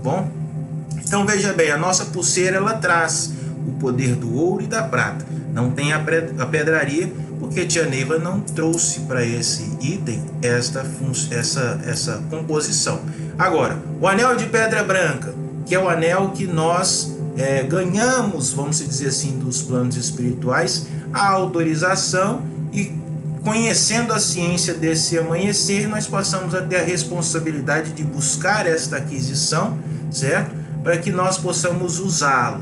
bom? Então veja bem, a nossa pulseira ela traz o poder do ouro e da prata. Não tem a pedraria, porque tia Neiva não trouxe para esse item essa composição. Agora, o anel de pedra branca, que é o anel que nós ganhamos, vamos dizer assim, dos planos espirituais, a autorização, e conhecendo a ciência desse amanhecer, nós passamos a ter a responsabilidade de buscar esta aquisição, certo? Para que nós possamos usá-lo,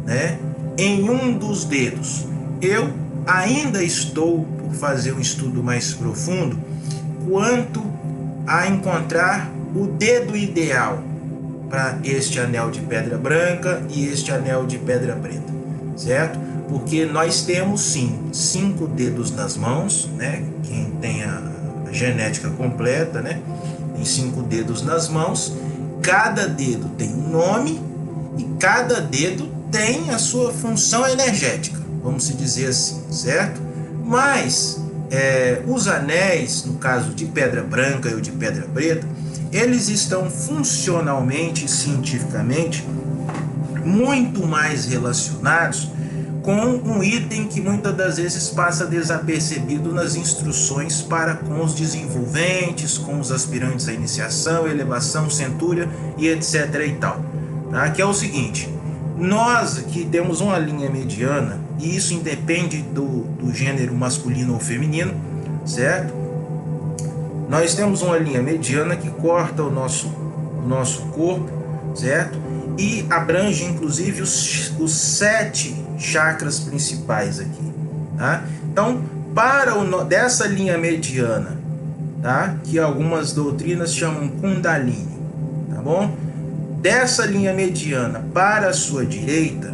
né, em um dos dedos. Eu ainda estou por fazer um estudo mais profundo quanto a encontrar o dedo ideal para este anel de pedra branca e este anel de pedra preta, certo? Porque nós temos sim 5 dedos nas mãos, né? Quem tem a genética completa, né? Tem 5 dedos nas mãos. Cada dedo tem um nome e cada dedo tem a sua função energética, vamos dizer assim, certo? Mas os anéis, no caso de pedra branca e o de pedra preta, eles estão funcionalmente e cientificamente muito mais relacionados com um item que muitas das vezes passa desapercebido nas instruções para com os desenvolventes, com os aspirantes à iniciação, elevação, centúria e etc e tal, tá? Que é o seguinte: nós aqui temos uma linha mediana, e isso independe do gênero masculino ou feminino, certo? Nós temos uma linha mediana que corta o nosso corpo, certo? E abrange inclusive os 7 chakras principais aqui, tá? Então, dessa linha mediana, tá? Que algumas doutrinas chamam Kundalini, tá bom? Dessa linha mediana para a sua direita,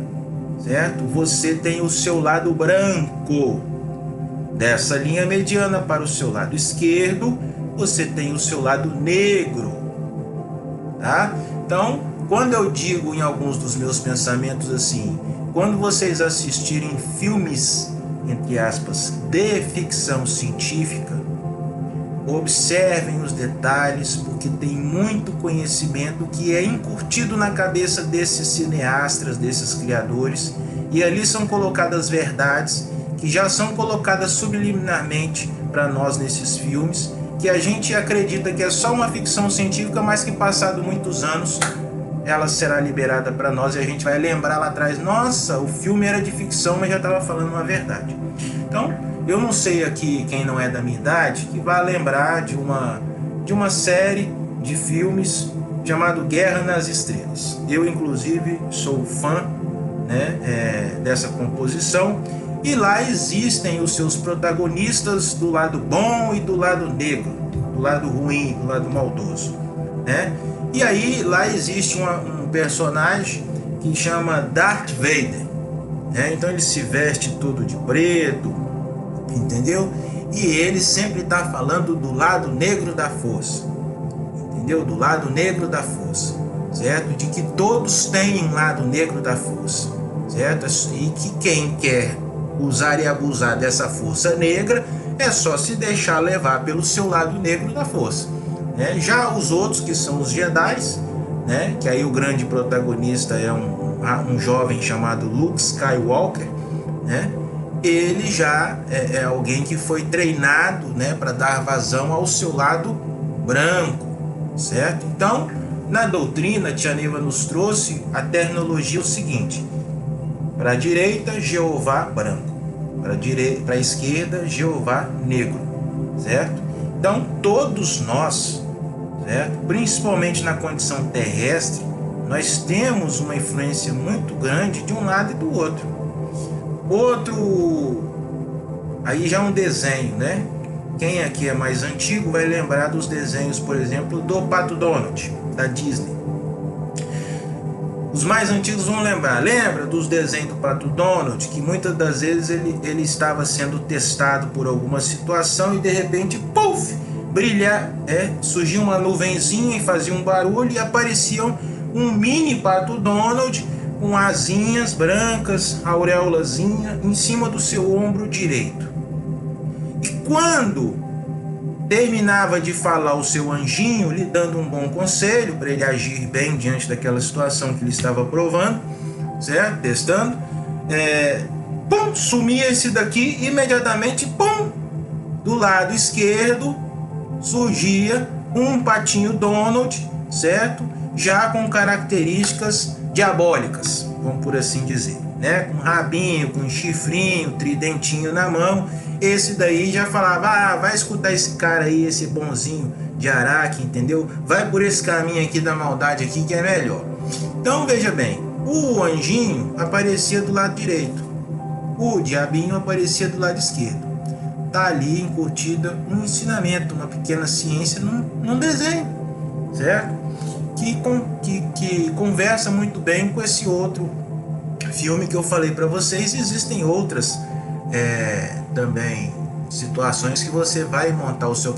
certo? Você tem o seu lado branco. Dessa linha mediana para o seu lado esquerdo, você tem o seu lado negro, tá? Então, quando eu digo em alguns dos meus pensamentos assim, quando vocês assistirem filmes, entre aspas, de ficção científica, observem os detalhes, porque tem muito conhecimento que é incutido na cabeça desses cineastas, desses criadores, e ali são colocadas verdades que já são colocadas subliminarmente para nós nesses filmes, que a gente acredita que é só uma ficção científica, mas que passado muitos anos ela será liberada para nós e a gente vai lembrar lá atrás, nossa, o filme era de ficção, mas já estava falando uma verdade. Então, eu não sei aqui quem não é da minha idade que vai lembrar de uma série de filmes chamado Guerra nas Estrelas. Eu, inclusive, sou fã, né, dessa composição, e lá existem os seus protagonistas do lado bom e do lado negro, do lado ruim, do lado maldoso, né? E aí lá existe um personagem que chama Darth Vader, né? Então ele se veste todo de preto, entendeu? E ele sempre está falando do lado negro da força, entendeu? Do lado negro da força, certo? De que todos têm um lado negro da força, certo? E que quem quer usar e abusar dessa força negra é só se deixar levar pelo seu lado negro da força, né? Já os outros, que são os Jedis, né? Que aí o grande protagonista é um jovem chamado Luke Skywalker, né? Ele já é alguém que foi treinado, né, para dar vazão ao seu lado branco, certo? Então, na doutrina, tia Neiva nos trouxe a terminologia o seguinte: para a direita, Jeová branco, para a esquerda, Jeová negro, certo? Então, todos nós, certo? Principalmente na condição terrestre, nós temos uma influência muito grande de um lado e do outro. Aí já é um desenho, né? Quem aqui é mais antigo vai lembrar dos desenhos, por exemplo, do Pato Donald, da Disney. Os mais antigos vão lembra dos desenhos do Pato Donald, que muitas das vezes ele estava sendo testado por alguma situação e de repente, puf, surgia uma nuvenzinha e fazia um barulho e aparecia um mini Pato Donald com asinhas brancas, auréolazinha, em cima do seu ombro direito. E quando terminava de falar o seu anjinho, lhe dando um bom conselho para ele agir bem diante daquela situação que ele estava provando, certo? Testando. Pum, sumia esse daqui, imediatamente, pum, do lado esquerdo surgia um patinho Donald, certo? Já com características diabólicas, vamos por assim dizer, né? Com rabinho, com chifrinho, tridentinho na mão. Esse daí já falava, vai escutar esse cara aí, esse bonzinho de Araque, entendeu? Vai por esse caminho aqui da maldade aqui que é melhor. Então veja bem, o anjinho aparecia do lado direito, o diabinho aparecia do lado esquerdo. Tá ali encurtida um ensinamento, uma pequena ciência num desenho, certo? Que conversa muito bem com esse outro filme que eu falei para vocês. Existem outras também situações que você vai montar o seu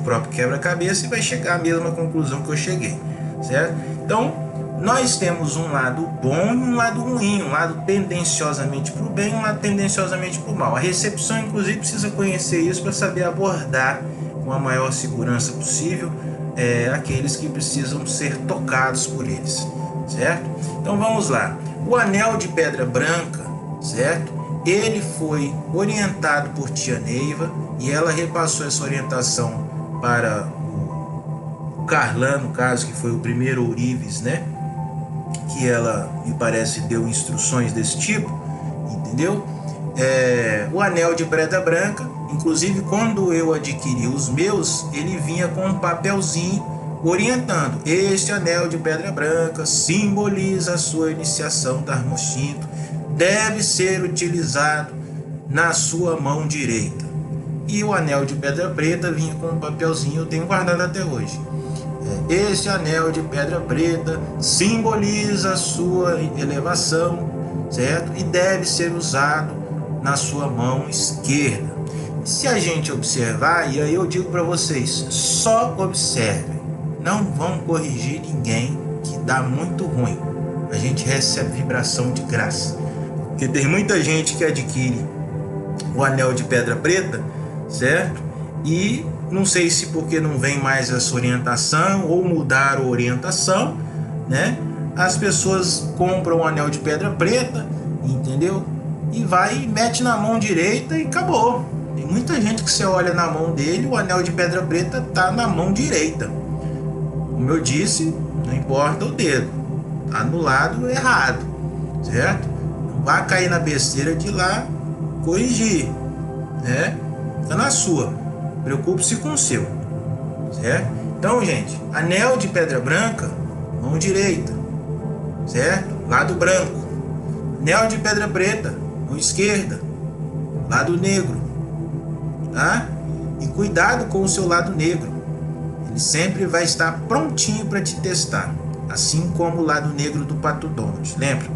próprio quebra-cabeça e vai chegar à mesma conclusão que eu cheguei, certo? Então, nós temos um lado bom e um lado ruim, um lado tendenciosamente para o bem e um lado tendenciosamente para o mal. A recepção, inclusive, precisa conhecer isso para saber abordar com a maior segurança possível aqueles que precisam ser tocados por eles, certo? Então vamos lá. O anel de pedra branca, certo? Ele foi orientado por tia Neiva e ela repassou essa orientação para o Carlan, no caso, que foi o primeiro ourives, né? Que ela, me parece, deu instruções desse tipo, entendeu? O anel de pedra branca, inclusive quando eu adquiri os meus, ele vinha com um papelzinho orientando. Este anel de pedra branca simboliza a sua iniciação Dharma-instinto, deve ser utilizado na sua mão direita. E o anel de pedra preta vinha com um papelzinho, eu tenho guardado até hoje. Este anel de pedra preta simboliza a sua elevação, certo? E deve ser usado na sua mão esquerda. Se a gente observar, e aí eu digo para vocês, só observem, não vão corrigir ninguém, que dá muito ruim. A gente recebe vibração de graça, porque tem muita gente que adquire o anel de pedra preta, certo? E não sei se porque não vem mais essa orientação ou mudaram a orientação, né? As pessoas compram o anel de pedra preta, entendeu? E vai e mete na mão direita e acabou. Tem muita gente que você olha na mão dele, o anel de pedra preta tá na mão direita. Como eu disse, não importa o dedo, tá no lado errado, certo? Não vai cair na besteira de ir lá corrigir, né? Fica na sua. Preocupe-se com o seu, certo? Então, gente, anel de pedra branca, mão direita, certo? Lado branco. Anel de pedra preta, mão esquerda, lado negro, tá? E cuidado com o seu lado negro. Ele sempre vai estar prontinho para te testar, assim como o lado negro do Pato Donald, lembra?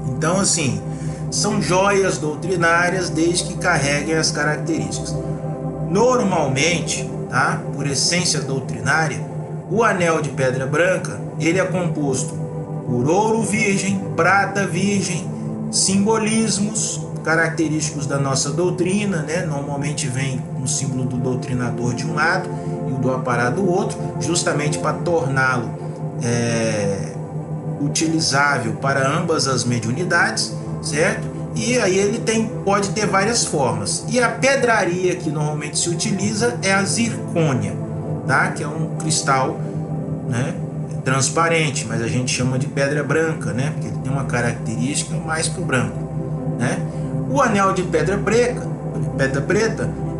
Então, assim, são joias doutrinárias desde que carreguem as características. Normalmente, tá? Por essência doutrinária, o anel de pedra branca, ele é composto por ouro virgem, prata virgem, simbolismos característicos da nossa doutrina, né? Normalmente vem um símbolo do doutrinador de um lado e o do aparado do outro, justamente para torná-lo utilizável para ambas as mediunidades, certo? E aí ele pode ter várias formas. E a pedraria que normalmente se utiliza é a zircônia, tá? Que é um cristal, né, transparente, mas a gente chama de pedra branca, né? Porque ele tem uma característica mais pro branco, né? O anel de pedra preta,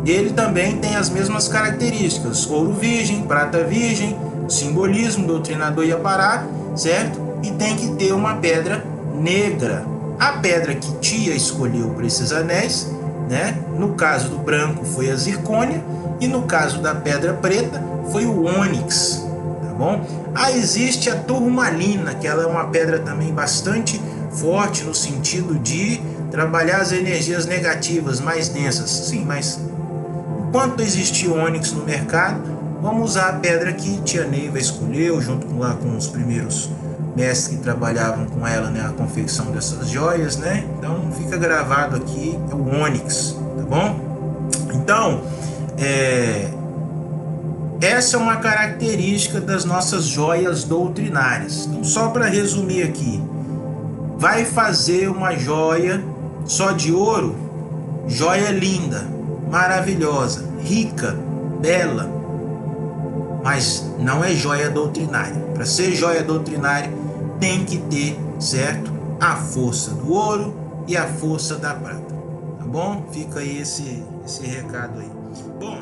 ele também tem as mesmas características: ouro virgem, prata virgem, simbolismo, doutrinador e aparado, certo? E tem que ter uma pedra negra. A pedra que tia escolheu para esses anéis, né? No caso do branco foi a zircônia e no caso da pedra preta foi o ônix, tá bom? Existe a turmalina, que ela é uma pedra também bastante forte no sentido de trabalhar as energias negativas mais densas. Sim, mas enquanto existir ônix no mercado, vamos usar a pedra que tia Neiva escolheu, junto com os primeiros mestres que trabalhavam com ela, né, a confecção dessas joias, né? Então fica gravado aqui, é o ônix, tá bom? Então, essa é uma característica das nossas joias doutrinárias. Então, só para resumir aqui, vai fazer uma joia só de ouro, joia linda, maravilhosa, rica, bela, mas não é joia doutrinária. Para ser joia doutrinária tem que ter, certo, a força do ouro e a força da prata, tá bom? Fica aí esse recado aí. Bom,